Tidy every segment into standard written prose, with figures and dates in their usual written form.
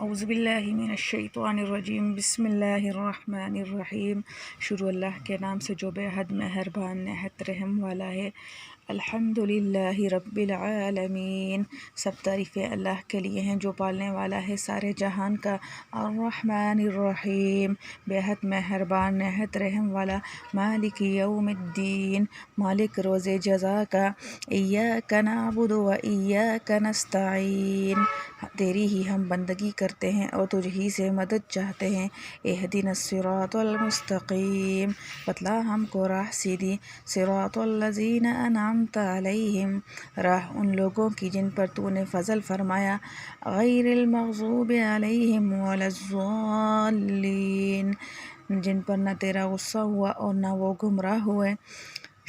اعوذ باللہ من الشیطان الرجیم بسم اللہ الرحمن الرحیم۔ شروع اللہ کے نام سے جو بے حد مہربان نہایت رحم والا ہے۔ الحمد للہ رب العالمین، سب تعریفیں اللہ کے لیے ہیں جو پالنے والا ہے سارے جہان کا۔ الرحمن الرحیم، بے حد مہربان نہایت رحم والا۔ مالک یوم الدین، مالک روز جزا کا۔ ایاک نعبد و ایاک نستعین، تیری ہی ہم بندگی کرتے ہیں اور تجھ ہی سے مدد چاہتے ہیں۔ اہدنا الصراط المستقیم، بتلا ہم کو راہ سیدھی۔ صراط الذین انعمت علیہم، راہ ان لوگوں کی جن پر تو نے فضل فرمایا۔ غیر المغضوب علیہم ولا الضالین، جن پر نہ تیرا غصہ ہوا اور نہ وہ گمراہ ہوئے۔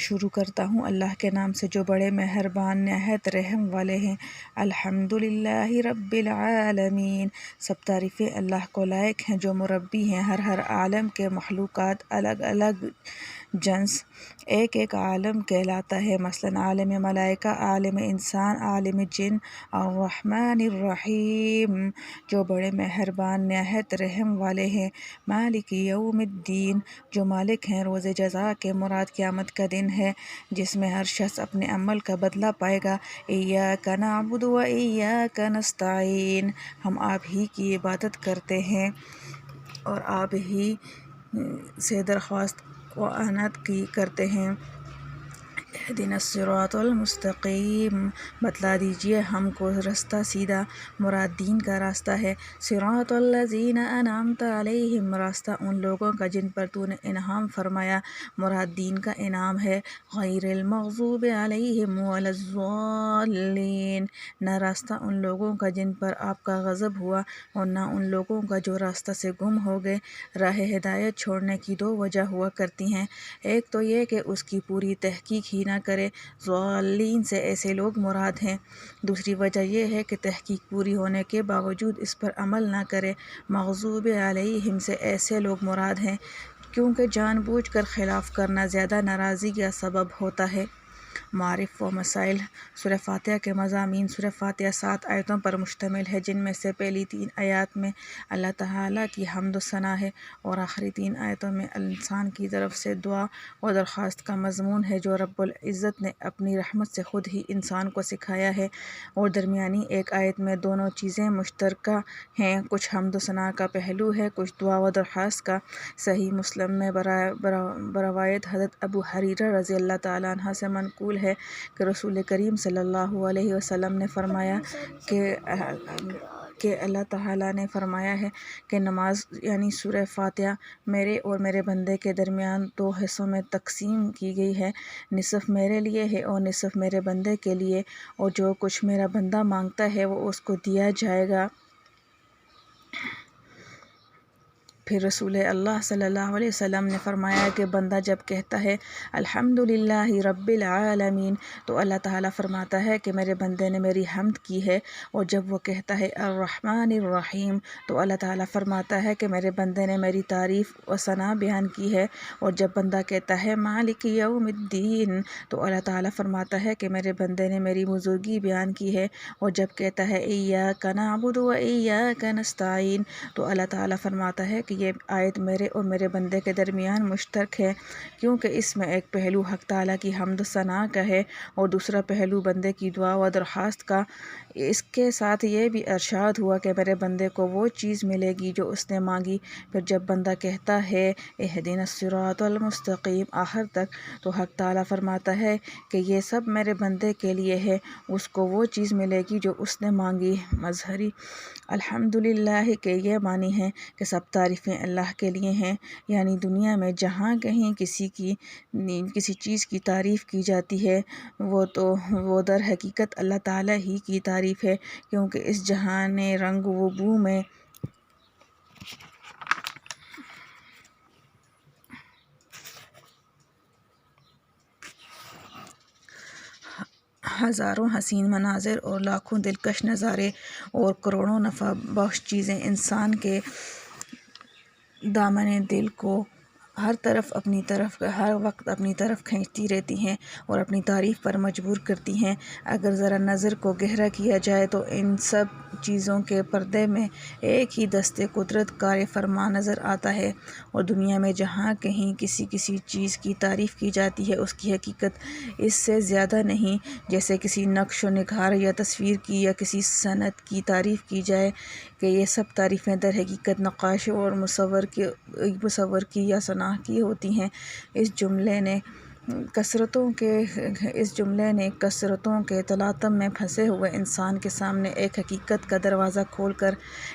شروع کرتا ہوں اللہ کے نام سے جو بڑے مہربان نہایت رحم والے ہیں۔ الحمد للہ رب العالمین، سب تعریفیں اللہ کو لائق ہیں جو مربی ہیں ہر عالم کے مخلوقات۔ الگ الگ جنس ایک ایک عالم کہلاتا ہے، مثلا عالم ملائکہ، عالم انسان، عالم جن۔ الرحمن الرحیم، جو بڑے مہربان نہایت رحم والے ہیں۔ مالک یوم الدین، جو مالک ہیں روز جزا کے، مراد قیامت کا دن ہے جس میں ہر شخص اپنے عمل کا بدلہ پائے گا۔ ایاک نعبد و ایاک نستعین، ہم آپ ہی کی عبادت کرتے ہیں اور آپ ہی سے درخواست و انات کی کرتے ہیں۔ اہدنا الصراط المستقیم، بتلا دیجیے ہم کو رستہ سیدھا، مراد دین کا راستہ ہے۔ صراط الذین انعمت علیہم، راستہ ان لوگوں کا جن پر تو نے انعام فرمایا، مراد دین کا انعام ہے۔ غیر المغضوب علیہم ولا الضالین، نہ راستہ ان لوگوں کا جن پر آپ کا غضب ہوا اور نہ ان لوگوں کا جو راستہ سے گم ہو گئے۔ راہ ہدایت چھوڑنے کی دو وجہ ہوا کرتی ہیں، ایک تو یہ کہ اس کی پوری تحقیق ہی نہ کرے، ضالین سے ایسے لوگ مراد ہیں۔ دوسری وجہ یہ ہے کہ تحقیق پوری ہونے کے باوجود اس پر عمل نہ کرے، مغضوب علیہم سے ایسے لوگ مراد ہیں، کیونکہ جان بوجھ کر خلاف کرنا زیادہ ناراضی کا سبب ہوتا ہے۔ معارف و مسائل، سورہ فاتحہ کے مضامین۔ سورہ فاتحہ 7 آیتوں پر مشتمل ہے، جن میں سے پہلی 3 آیات میں اللہ تعالیٰ کی حمد و ثنا ہے اور آخری 3 آیتوں میں انسان کی طرف سے دعا و درخواست کا مضمون ہے جو رب العزت نے اپنی رحمت سے خود ہی انسان کو سکھایا ہے، اور درمیانی ایک آیت میں دونوں چیزیں مشترکہ ہیں، کچھ حمد و ثنا کا پہلو ہے، کچھ دعا و درخواست کا۔ صحیح مسلم میں بروایت حضرت ابو ہریرہ رضی اللہ تعالیٰ عنہ سے منقول ہے کہ رسول کریم صلی اللہ علیہ وسلم نے فرمایا کہ اللہ تعالیٰ نے فرمایا ہے کہ نماز یعنی سورہ فاتحہ میرے اور میرے بندے کے درمیان 2 حصوں میں تقسیم کی گئی ہے، نصف میرے لیے ہے اور نصف میرے بندے کے لیے، اور جو کچھ میرا بندہ مانگتا ہے وہ اس کو دیا جائے گا۔ پھر رسول اللہ صلی اللہ علیہ وسلم نے فرمایا کہ بندہ جب کہتا ہے الحمد للہ رب العالمین تو اللہ تعالیٰ فرماتا ہے کہ میرے بندے نے میری حمد کی ہے، اور جب وہ کہتا ہے الرحمن الرحیم تو اللہ تعالیٰ فرماتا ہے کہ میرے بندے نے میری تعریف و ثنا بیان کی ہے، اور جب بندہ کہتا ہے مالک یوم الدین تو اللہ تعالیٰ فرماتا ہے کہ میرے بندے نے میری بزرگی بیان کی ہے، اور جب کہتا ہے ایاک نعبد و ایاک نستعین تو اللہ تعالیٰ فرماتا ہے کہ یہ آیت میرے اور میرے بندے کے درمیان مشترک ہے، کیونکہ اس میں ایک پہلو حق تعالیٰ کی حمد و ثنا کا ہے اور دوسرا پہلو بندے کی دعا و درخواست کا۔ اس کے ساتھ یہ بھی ارشاد ہوا کہ میرے بندے کو وہ چیز ملے گی جو اس نے مانگی۔ پھر جب بندہ کہتا ہے اہدنا الصراط المستقیم آخر تک تو حق تعالیٰ فرماتا ہے کہ یہ سب میرے بندے کے لیے ہے، اس کو وہ چیز ملے گی جو اس نے مانگی۔ مظہری الحمدللہ کے یہ معنی ہے کہ سب تعریفیں اللہ کے لیے ہیں، یعنی دنیا میں جہاں کہیں کسی چیز کی تعریف کی جاتی ہے وہ در حقیقت اللہ تعالیٰ ہی کی تعریف ہے، کیونکہ اس جہان رنگ و بو میں ہزاروں حسین مناظر اور لاکھوں دلکش نظارے اور کروڑوں نفع بخش چیزیں انسان کے دامن دل کو ہر وقت اپنی طرف کھینچتی رہتی ہیں اور اپنی تعریف پر مجبور کرتی ہیں۔ اگر ذرا نظر کو گہرا کیا جائے تو ان سب چیزوں کے پردے میں ایک ہی دست قدرت کار فرما نظر آتا ہے، اور دنیا میں جہاں کہیں کسی چیز کی تعریف کی جاتی ہے اس کی حقیقت اس سے زیادہ نہیں، جیسے کسی نقش و نگار یا تصویر کی یا کسی صنعت کی تعریف کی جائے کہ یہ سب تعریفیں در حقیقت نقاش اور مصور کی یا صنع کی ہوتی ہیں۔ اس جملے نے کثرتوں کے تلاطم میں پھنسے ہوئے انسان کے سامنے ایک حقیقت کا دروازہ کھول کر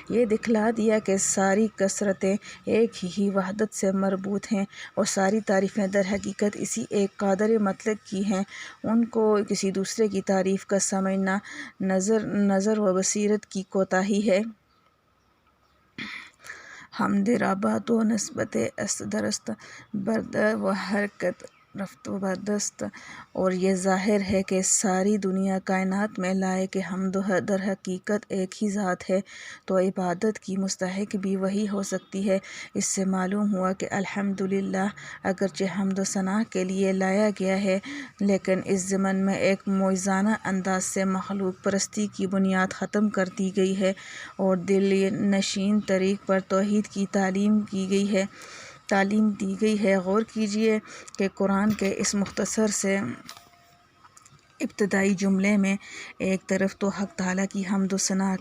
یہ دکھلا دیا کہ ساری کثرتیں ایک ہی وحدت سے مربوط ہیں، اور ساری تعریفیں در حقیقت اسی ایک قادر مطلق کی ہیں۔ ان کو کسی دوسرے کی تعریف کا سمجھنا نظر و بصیرت کی کوتاہی ہے۔ حمد ربات و نسبت است درست برد و حرکت رفت و بردست، اور یہ ظاہر ہے کہ ساری دنیا کائنات میں لائق حمد در حقیقت ایک ہی ذات ہے، تو عبادت کی مستحق بھی وہی ہو سکتی ہے۔ اس سے معلوم ہوا کہ الحمدللہ اگرچہ حمد و ثناء کے لیے لایا گیا ہے، لیکن اس ضمن میں ایک معجزانہ انداز سے مخلوق پرستی کی بنیاد ختم کر دی گئی ہے اور دل نشین طریق پر توحید کی تعلیم دی گئی ہے۔ غور کیجئے کہ قرآن کے اس مختصر سے ابتدائی جملے میں ایک طرف تو حق تعالیٰ کی حمد و ثناء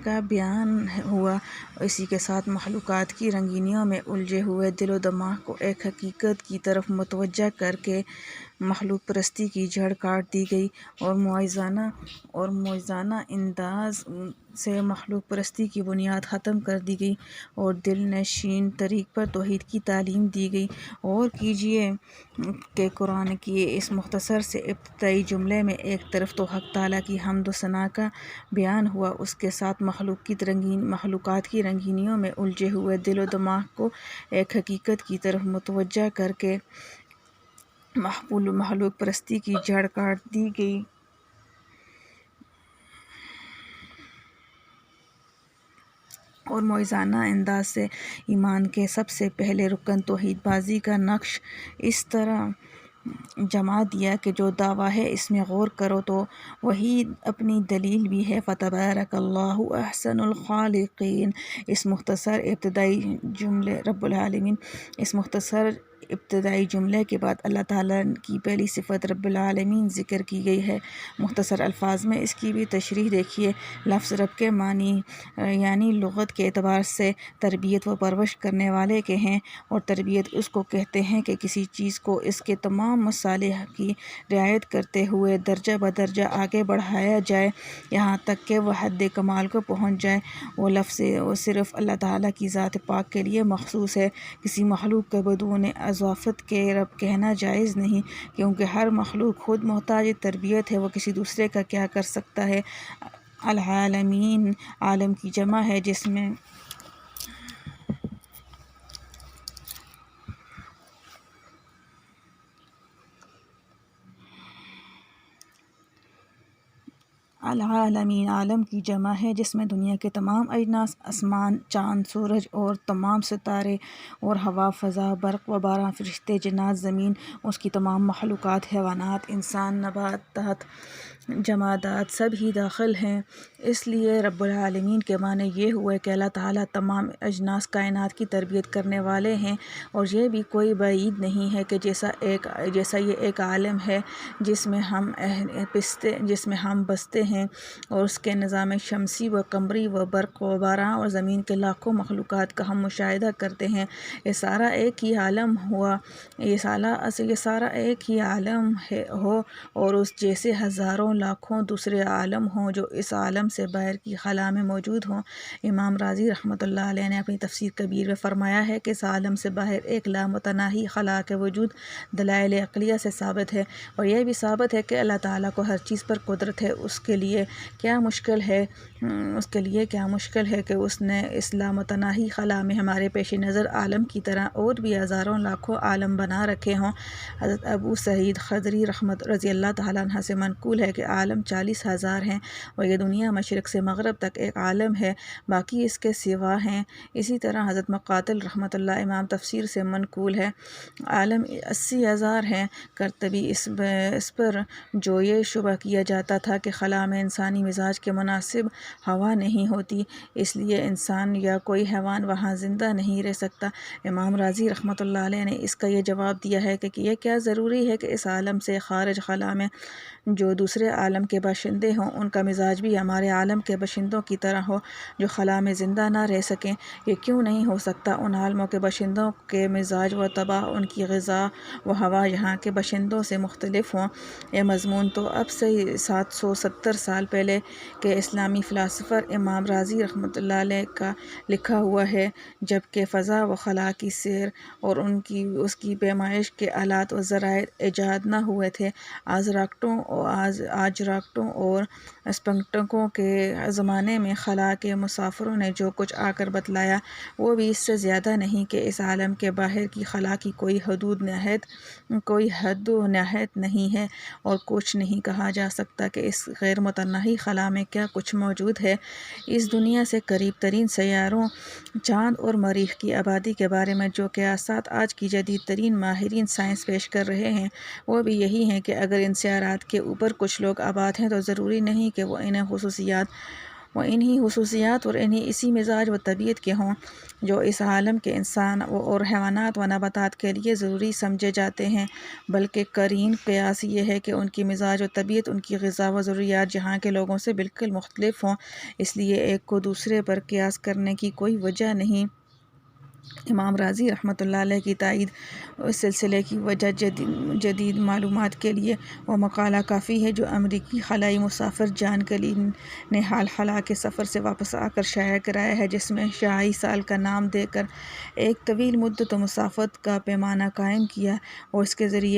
کا بیان ہوا، اسی کے ساتھ مخلوقات کی رنگینیوں میں الجھے ہوئے دل و دماغ کو ایک حقیقت کی طرف متوجہ کر کے مخلوق پرستی کی جڑ کاٹ دی گئی، اور معجزانہ انداز سے مخلوق پرستی کی بنیاد ختم کر دی گئی اور دل نشین طریق پر توحید کی تعلیم دی گئی۔ غور کیجئے کہ قرآن کی اس مختصر سے ابتدائی جملے میں ایک طرف تو حق تعالیٰ کی حمد و ثناء کا بیان ہوا، اس کے ساتھ مخلوقات کی رنگینیوں میں الجھے ہوئے دل و دماغ کو ایک حقیقت کی طرف متوجہ کر کے مخلوق پرستی کی جڑ کاٹ دی گئی۔ اور معجزانہ انداز سے ایمان کے سب سے پہلے رکن توحید بازی کا نقش اس طرح جما دیا کہ جو دعویٰ ہے اس میں غور کرو تو وہی اپنی دلیل بھی ہے۔ فتبارک اللہ احسن الخالقین۔ اس مختصر ابتدائی جملے کے بعد اللہ تعالیٰ کی پہلی صفت رب العالمین ذکر کی گئی ہے۔ مختصر الفاظ میں اس کی بھی تشریح دیکھیے۔ لفظ رب کے معنی یعنی لغت کے اعتبار سے تربیت و پرورش کرنے والے کے ہیں، اور تربیت اس کو کہتے ہیں کہ کسی چیز کو اس کے تمام مصالح کی رعایت کرتے ہوئے درجہ بدرجہ آگے بڑھایا جائے یہاں تک کہ وہ حد کمال کو پہنچ جائے۔ وہ لفظ صرف اللہ تعالیٰ کی ذات پاک کے لیے مخصوص ہے، کسی مخلوق کا بدون اضافت کے رب کہنا جائز نہیں، کیونکہ ہر مخلوق خود محتاج تربیت ہے، وہ کسی دوسرے کا کیا کر سکتا ہے۔ العالمین عالم کی جمع ہے جس میں دنیا کے تمام اجناس، آسمان، چاند، سورج اور تمام ستارے اور ہوا، فضا، برق و باران، فرشتے، جنات، زمین، اس کی تمام مخلوقات، حیوانات، انسان، نباتات، جمادات سب ہی داخل ہیں۔ اس لیے رب العالمین کے معنی یہ ہوئے کہ اللہ تعالیٰ تمام اجناس کائنات کی تربیت کرنے والے ہیں، اور یہ بھی کوئی بعید نہیں ہے کہ جیسا یہ ایک عالم ہے جس میں ہم بستے ہیں، اور اس کے نظام شمسی و قمری و برق و باران اور زمین کے لاکھوں مخلوقات کا ہم مشاہدہ کرتے ہیں، یہ سارا ایک ہی عالم ہو اور اس جیسے ہزاروں لاکھوں دوسرے عالم ہوں جو اس عالم سے باہر کی خلا میں موجود ہوں۔ امام رازی رحمۃ اللہ علیہ نے اپنی تفسیر کبیر میں فرمایا ہے کہ اس عالم سے باہر ایک لامتناہی خلا کے وجود دلائل عقلیہ سے ثابت ہے، اور یہ بھی ثابت ہے کہ اللہ تعالیٰ کو ہر چیز پر قدرت ہے۔ اس کے لیے کیا مشکل ہے کہ اس نے اس لامتناہی خلا میں ہمارے پیش نظر عالم کی طرح اور بھی ہزاروں لاکھوں عالم بنا رکھے ہوں۔ حضرت ابو سعید خدری رضی اللہ تعالیٰ عنہ سے منقول ہے کہ عالم 40,000 ہیں، اور یہ دنیا مشرق سے مغرب تک ایک عالم ہے، باقی اس کے سوا ہیں۔ اسی طرح حضرت مقاتل رحمۃ اللہ امام تفسیر سے منقول ہے، عالم 80,000 ہیں۔ کرتبی اس پر جو یہ شبہ کیا جاتا تھا کہ خلا میں انسانی مزاج کے مناسب ہوا نہیں ہوتی، اس لیے انسان یا کوئی حیوان وہاں زندہ نہیں رہ سکتا، امام رازی رحمۃ اللہ علیہ نے اس کا یہ جواب دیا ہے کہ یہ کیا ضروری ہے کہ اس عالم سے خارج خلا میں جو دوسرے عالم کے باشندے ہوں ان کا مزاج بھی ہمارے عالم کے باشندوں کی طرح ہو جو خلا میں زندہ نہ رہ سکیں؟ یہ کیوں نہیں ہو سکتا؟ ان عالموں کے باشندوں کے مزاج و طبع، ان کی غذا و ہوا یہاں کے باشندوں سے مختلف ہوں۔ یہ مضمون تو اب سے 770 سال پہلے کے اسلامی فلاسفر امام رازی رحمۃ اللہ علیہ کا لکھا ہوا ہے، جبکہ فضا و خلا کی سیر اور اس کی پیمائش کے آلات و ذرائع ایجاد نہ ہوئے تھے۔ آج راکٹوں اور اسپنگٹکوں کے زمانے میں خلا کے مسافروں نے جو کچھ آ کر بتلایا وہ بھی اس سے زیادہ نہیں کہ اس عالم کے باہر کی خلا کی کوئی حد و نہایت نہیں ہے، اور کچھ نہیں کہا جا سکتا کہ اس غیر متناہی خلا میں کیا کچھ موجود ہے۔ اس دنیا سے قریب ترین سیاروں، چاند اور مریخ کی آبادی کے بارے میں جو قیاسات آج کی جدید ترین ماہرین سائنس پیش کر رہے ہیں وہ بھی یہی ہیں کہ اگر ان سیارات کے اوپر کچھ لوگ آباد ہیں تو ضروری نہیں کہ وہ انہی خصوصیات اور اسی مزاج و طبیعت کے ہوں جو اس عالم کے انسان اور حیوانات و نباتات کے لیے ضروری سمجھے جاتے ہیں، بلکہ قرین قیاس یہ ہے کہ ان کی مزاج و طبیعت، ان کی غذا و ضروریات یہاں کے لوگوں سے بالکل مختلف ہوں، اس لیے ایک کو دوسرے پر قیاس کرنے کی کوئی وجہ نہیں۔ امام رازی رحمۃ اللہ علیہ کی تائید اس سلسلے کی وجہ جدید معلومات کے لیے وہ مقالہ کافی ہے جو امریکی خلائی مسافر جان کلی نے حال خلا کے سفر سے واپس آ کر شائع کرایا ہے، جس میں شعاعی سال کا نام دے کر ایک طویل مدت و مسافت کا پیمانہ قائم کیا اور اس کے ذریعے